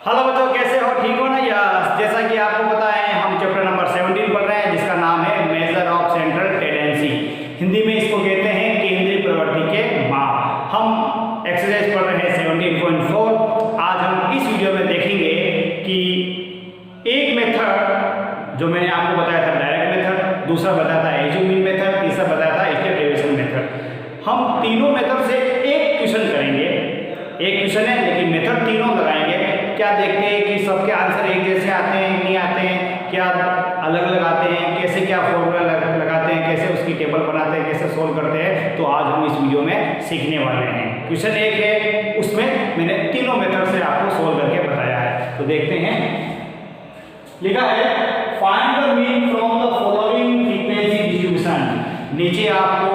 Hello बच्चों, कैसे हो? ठीक हो ना? या जैसा कि आपको पता है हम चैप्टर नंबर 17 पढ़ रहे हैं जिसका नाम है measure of central tendency. Hindi में इसको कहते हैं केंद्रीय प्रवृत्ति के माप। हम एक्सरसाइज पढ़ रहे हैं 17.4। आज हम इस वीडियो में देखेंगे कि एक मेथड जो मैंने आपको बताया था डायरेक्ट मेथड, दूसरा बताया था एज्यूमिंग मेथड, तीसरा बताया था स्टेप डेविएशन मेथड। हम तीनों मेथड से एक क्वेश्चन करेंगे। एक क्वेश्चन है लेकिन मेथड तीनों लगाएंगे। क्या देखते हैं कि सबके आंसर एक जैसे आते हैं नहीं आते हैं, क्या अलग अलग आते हैं, कैसे क्या फॉर्मूला लगाते हैं, कैसे उसकी टेबल बनाते हैं, कैसे सोल्व करते हैं। तो आज हम इस वीडियो में सीखने वाले हैं। क्वेश्चन एक है, उसमें मैंने तीनों मेथड से आपको सोल्व करके बताया है। तो देखते हैं। लिखा है find the mean from the following frequency distribution. नीचे आपको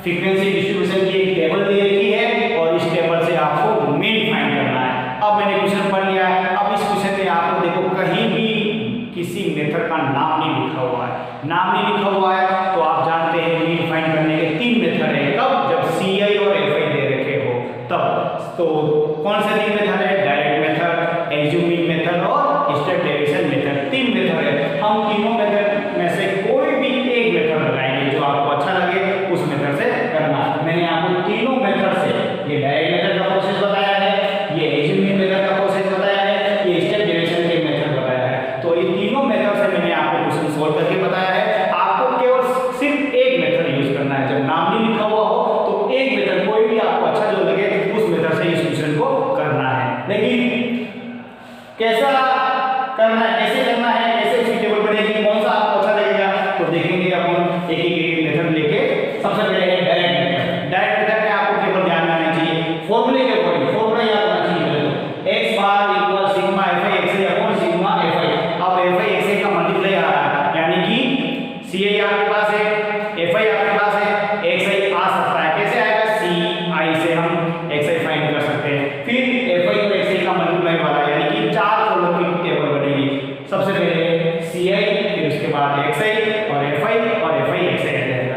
फ्रीक्वेंसी डिस्ट्रीब्यूशन की एक टेबल दे रखी है और इस टेबल से आपको मीन फाइंड करना है। अब मैंने क्वेश्चन पढ़ लिया है। अब इस क्वेश्चन में आपको देखो कहीं भी किसी मेथड का नाम नहीं लिखा हुआ है। नाम नहीं लिखा हुआ है तो आप जानते हैं मीन फाइंड करने के तीन मेथड है। कब? जब CI और FI दे रखे हो तब। तो कौन से तीन मेथड है? डायरेक्ट मेथड, एज्यूमिंग मेथड और स्टेप डेविएशन मेथड। तीन मेथड है। हम तीनों मेथड में से कोई भी एक मेथड लगाएंगे जो आपको अच्छा लगे उस मेथड से करना। मैंने आपको तीनों मेथड से, ये डायरेक्ट मेथड का प्रोसेस बताया है, ये एज्यूमिंग मेथड का प्रोसेस बताया है, ये स्टेप डेविएशन के मेथड बताया है। तो ये तीनों मेथड से मैंने आपको क्वेश्चन सोल्व करके बताया है। आपको केवल सिर्फ एक मेथड यूज करना है। जब नाम नहीं लिखा हुआ हो तो एक मेथड कोई भी आपको अच्छा जो लगे उस मेथड से इस क्वेश्चन को करना है। लेकिन कैसा करना है, कैसे करना है, कैसे उसकी टेबल बनेगी, कौन सा आपको अच्छा लगेगा, तो देखेंगे अपन एक एक मेथड लेके। सबसे पहले है डायरेक्ट मेथड। डायरेक्ट मेथड में आपको केवल ध्यान में आना चाहिए फॉर्मूले के अकॉर्डिंग। फॉर्मूला याद रखना चाहिए। x bar equal sigma fi xi upon sigma fi। अब fi xi का मल्टीप्लाई आ रहा है, यानी कि ci आपके पास है, fi आपके पास है, xi आ सकता है। कैसे आएगा? ci से हम xi फाइंड कर सकते हैं। फिर fi और xi का मल्टीप्लाई वाला, यानी कि चार कॉलम की टेबल बनेगी। सबसे पहले ci, फिर उसके बाद xi और fi और fi xi आ जाएगा।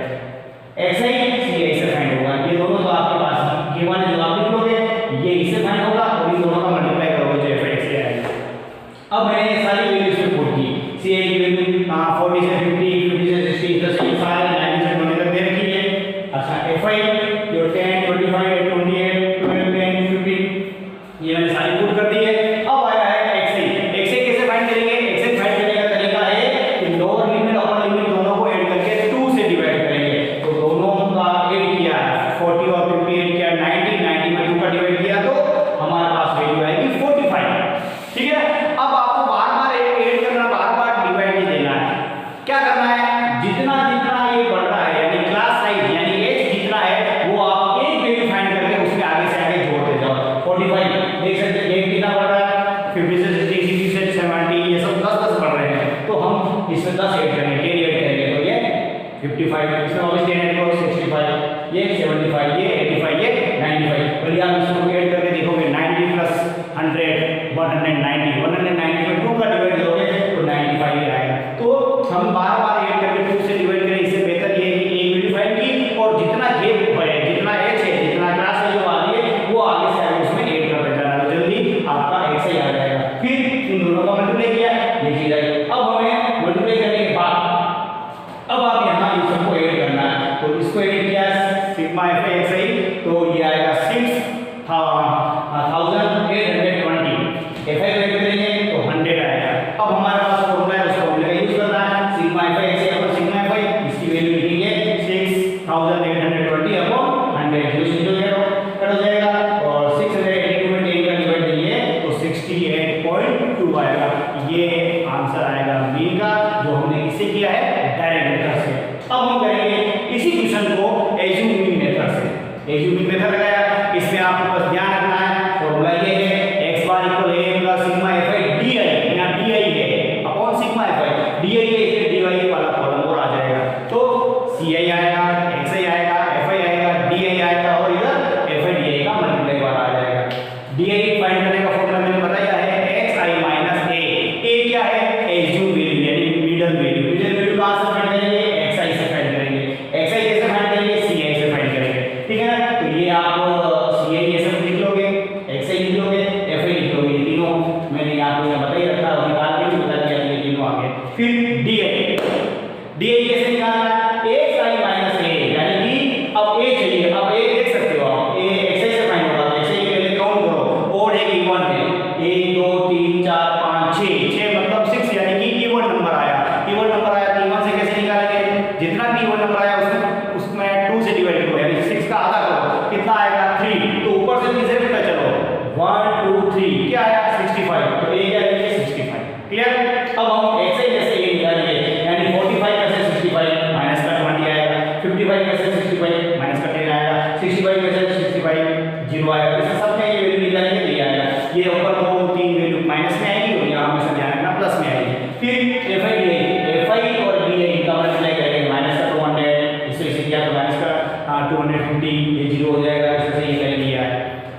xi ci से फाइंड होगा। ये दोनों तो आपके पास गिवन है, जो आप लिख लोगे ये इससे फाइंड होगा और इन दोनों का मल्टीप्लाई करोगे जो fi xi आएगा। अब मैंने सारी वैल्यूज में पुट की। ci की वैल्यू 40 से 50, 50 से 60, तो ये सारे 90 से 20 तक दे रखी है। अच्छा fi जो 10, 25, 28, 12, 10, 15 ये मैंने सारी पुट कर दी है। अब आया है xi। xi कैसे फाइंड करेंगे? xi फाइंड करने का तरीका है कि लोअर लिमिट अपर लिमिट दोनों को ऐड करके 2 से डिवाइड करेंगे। तो दोनों का ऐड किया, 40 और 50 ऐड किया, 90 में 2 का डिवाइड किया तो हमारे पास वैल्यू आएगी 45। ठीक है। अब आपको बार-बार ऐड करना, बार-बार डिवाइड नहीं देना है। क्या करना है? जितना जितना ये बढ़ रहा है, यानी क्लास साइज यानी एज जितना है वो आप एक वैल्यू फाइंड करके उसके आगे से आगे जोड़ते जाओ। 45 देख सकते हैं एज कितना बढ़ रहा है, 50 से 60, 60 से 70, ये सब 10-10 बढ़ रहे हैं। तो हम इसमें 10 ऐड करेंगे, 10 ऐड करेंगे तो ये 55, इसमें ऑब्वियसली 10 ऐड करो 65, ये 75, ये 85, ये 95। और आप इसको ऐड करके देखोगे 90 प्लस 100 190, 190 में 2 का डिवाइड करोगे तो 95 ही आएगा। तो हम बार-बार ऐड करके 2 से डिवाइड करें, इससे बेहतर ये है कि एक वैल्यू फाइंड की और जितना गैप है, जितना एज है, जितना क्लास है जो आ रही है वो आगे से आगे उसमें ऐड करते जाना, तो जल्दी आपका xi आ जाएगा। फिर इन दोनों का मल्टीप्लाई किया, ये चीज आई। अब हमें मल्टीप्लाई करने के बाद अब आप यहाँ इन सबको ऐड करना है। तो इसको ऐड किया सिग्मा fi xi तो ये आएगा 6820। fi को ऐड करेंगे तो 100 आएगा। अब हमारे पास फॉर्मूला है, उस फॉर्मूले का यूज करना है। Sigma fi xi upon sigma fi, इसकी वैल्यू लिखेंगे 6820 अपॉन 100। जो सीधे कट हो जाएगा और 682 में 10 का डिवाइड देंगे तो 68.2 आएगा। ये आंसर आएगा बी का, जो हमने किससे किया है? डायरेक्ट मेथड से। अब हम करेंगे इसी क्वेश्चन को एज्यूमिंग मेथड से। एज्यूमिंग मेथड लगाया, इसमें आपको बस ध्यान रखना है फॉर्मूला ये है x bar equal a plus sigma fi di, यहाँ di है अपॉन सिग्मा fi, di है इसलिए dy वाला कॉलम और आ जाएगा। तो ci आएगा, xi आएगा, fi आएगा, di आएगा और इधर fi di का मल्टीप्लाई वाला आ जाएगा। di फाइंड करने का फॉर्मूला मैंने बताया है xi माइनस a। a क्या है? एज्यूम वैल्यू यानी मिडल वैल्यू। मिडल वैल्यू कहां से फाइंड करेंगे? xi से फाइंड करेंगे। xi कैसे फाइंड करेंगे? ci से फाइंड करेंगे। ठीक है ना? तो ये आप ci ये सब लिख लोगे, xi लिख लोगे, fi लिख लोगे, ये तीनों आपको मैं बता ही रखा है, निकाल के भी बता दिया ये तीनों आ गए। फिर डी कैसे निकालना है, xi माइनस a, यानी कि अब a चाहिए, अब a देख सकते हो आप, a xi से फाइंड होगा, xi के पहले काउंट करो, और एक इवन है 1 2 3 4 5 6 मतलब 6, यानी कि इवन नंबर आया, इवन नंबर आया तो इवन से कैसे निकालेंगे, जितना भी इवन नंबर आया उसमें 2 से डिवाइड करो, यानी 6 का आधा करो, कितना आएगा 3, तो ऊपर से 3 से उल्टा चलो 1 2 3 क्या आया 65, तो a क्या है 65, क्लियर। अब हम xi कैसे ये निकालेंगे, यानी 45 में से 65 माइनस का 20 आएगा, 55 में से 65 माइनस का 10 आएगा, 65 में से 65 0 आएगा, इससे सब में ये वैल्यू निकालेंगे तो ये आएगा, ये ऊपर दो तीन वैल्यू माइनस में आएगी और यहाँ हमेशा ध्यान रखना प्लस में आएगी। फिर fi और di का मल्टीप्लाई करेंगे, माइनस का 200 इससे किया तो माइनस का 250 ये 0 हो जाएगा, इससे ये कर लिया है।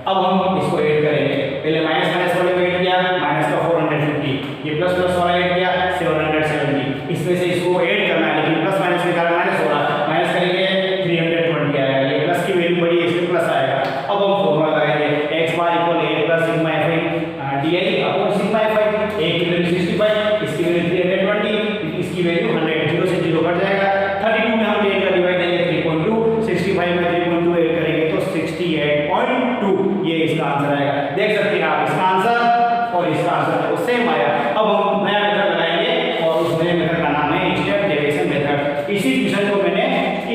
अब हम इसको ऐड करेंगे, पहले माइनस माइनस वाले को ऐड किया, माइनस का 450, ये प्लस प्लस वाला ऐड किया 770, इसमें से इसको ऐड करना है, लेकिन प्लस माइनस के कारण माइनस हो रहा, माइनस करेंगे 320 आएगा, ये प्लस की वैल्यू बड़ी है इसमें प्लस आएगा। अब हम फॉर्मूला लगाएंगे x bar equal a plus sigma fi di upon sigma fi, a की वैल्यू 65, इसकी वैल्यू 320, इसकी वैल्यू 100, 0 से 0 कट जाएगा, 32 में हम 10 का डिवाइड देंगे 3.2, 65 में 3.2 ऐड करेंगे तो 68.2, ये इसका आंसर आएगा। देख सकते हैं आप इसका आंसर और इसका आंसर तो सेम आया। अब हम नया मेथड लगाएंगे और उस नए मेथड का नाम है स्टेप डेरिवेशन मेथड। इसी क्वेश्चन को मैंने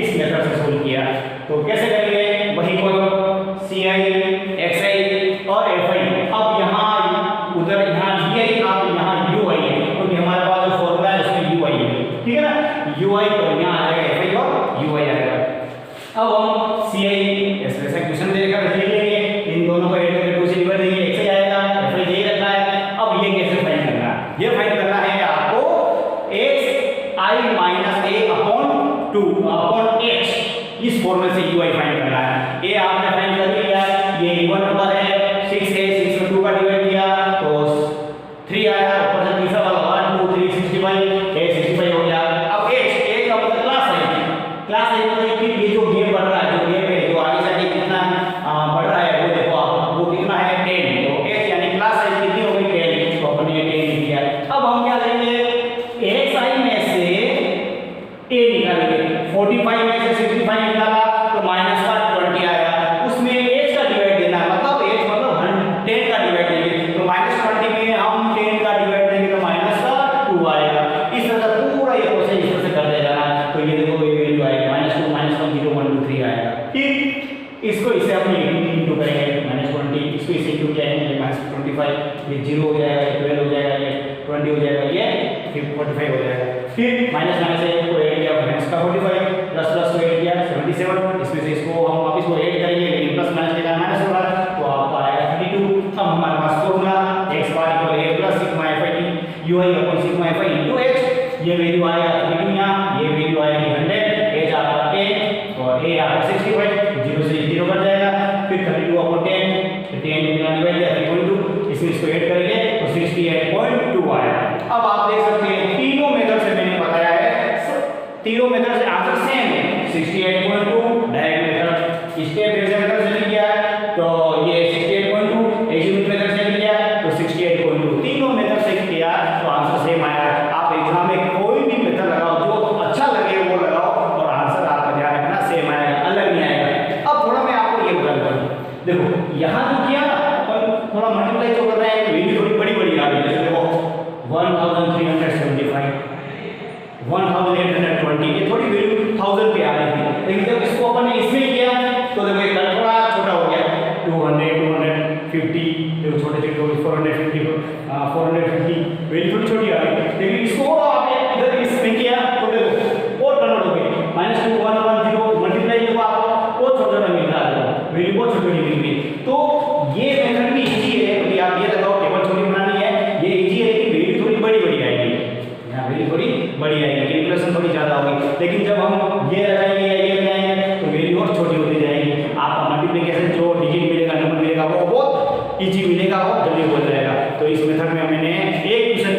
इस मेथड से सोल्व किया, तो कैसे करेंगे, वही को ci xi और fi, अब यहाँ उधर यहाँ di आप यहाँ ui है, क्योंकि हमारे पास जो फॉर्मूला है उसमें ui है, ठीक है ना, ui और यहाँ आ जाएगा fi और ui आएगा। अब हम ci ऐसे क्वेश्चन देकर लिख लेंगे, इन दोनों को ऐड करके 2 से डिवाइड देंगे, xi आएगा, fi यही रखा है। अब ये कैसे फाइंड करना है, ये फाइंड करना है आपको xi minus a upon 2 upon h, इस फॉर्मूले से ui फाइंड करना है। a आपने फाइंड कर लिया, ये इवन नंबर है, 6 है, 6 में 2 का डिवाइड किया तो 3 आया, ऊपर से तीसरा वाला 1 2 3 65, a 65 हो गया। अब h, a का मतलब क्लास है, क्लास है मतलब कि ये जो गेम बढ़ रहा है, जो गेम है जो आगे से आगे कितना बढ़ रहा है वो देखो आप, वो कितना है 10, तो h यानी क्लास है कितनी हो गई 10, तो अपन ने 10 लिख दिया। अब हम क्या करेंगे, xi में से a निकालेंगे, 45 में से 65 निकाला तो माइनस का 20 आएगा, उसमें h का डिवाइड देना है, मतलब h मतलब 10 का डिवाइड देंगे, तो माइनस 20 में हम 10 का डिवाइड देंगे तो माइनस का 2 आएगा। इस तरह से पूरा ये प्रोसेस इस तरह से करते जाना है, तो ये देखो ये वैल्यू आएगी -2 -1 0 1 2 3 आएगा, ठीक। इसको इसे हम इंटू करेंगे, -20 इसको इसे इंटू किया है -25, ये 0 हो जाएगा, ये 12 हो जाएगा, ये 20 हो जाएगा, ये 45 हो जाएगा। फिर माइनस माइनस को ऐड किया, माइनस का 45 प्लस प्लस को ऐड किया 77, इसमें से इसको हम वापस को ऐड करेंगे, लेकिन प्लस माइनस के कारण माइनस हो रहा है, तो आपका आएगा 32। अब हमारे पास formula x bar equal a plus sigma fi ui upon sigma fi into h, ये वैल्यू आएगा 32 यहाँ, ये वैल्यू आएगी 100, h आपका 10 और a आपका 65, 0 से 0 कट जाएगा, फिर 32 अपॉन 10, 10 में डिवाइड किया 3.2, इसमें इसको ऐड करेंगे तो 68.2 आया। अब आप देख सकते हैं तीनों मेथड से मैंने बताया है, तीनों मेथड से आंसर सेम है, 68.2 direct method, step derivation method से लिख किया तो ये 68.2, एग्जीक्यूटिव मेथड से लिया तो 68.2, तीनों मेथड से किया तो आंसर सेम आया। आप एग्जाम में कोई भी मेथड लगाओ, जो अच्छा लगे वो लगाओ और आंसर आपका ध्यान रखना सेम आएगा, अलग नहीं आएगा। अब थोड़ा मैं आपको ये बता दूं, देखो यहाँ जो किया अपन थोड़ा मल्टीप्लाई जो कर रहे हैं, वैल्यू थोड़ी बड़ी बड़ी आ रही है, जैसे देखो 1375 1820, ये थोड़ी वैल्यू 1000 पे आ रही थी, लेकिन जब इसको अपन ने इसमें किया तो देखो ये थोड़ा छोटा हो गया, 200 250, देखो छोटे छोटे 450 वैल्यू थोड़ी छोटी आ रही है, लेकिन इसको आपने इधर इसमें किया तो देखो और कन्वर्ट हो गई, -2 1 1 0 मल्टीप्लाई देखो आपको वो छोटा छोटा मिल रहा है, वैल्यू बहुत छोटी मिल रही है। तो ये मेथड भी इजी है, क्योंकि आप ये लगाओ टेबल छोटी बनानी है, ये इजी है, लेकिन वैल्यू थोड़ी बड़ी बड़ी आएगी, यहाँ वैल्यू थोड़ी बड़ी आएगी, कैलकुलेशन थोड़ी ज़्यादा होगी, लेकिन जब हम ये लगाएंगे या ये लगाएंगे तो वैल्यू और छोटी होती जाएगी, आपका मल्टीप्लिकेशन जो डिजिट मिलेगा, नंबर मिलेगा वो बहुत इजी मिलेगा, बहुत जल्दी हो जाएगा। तो इस मेथड में मैंने एक क्वेश्चन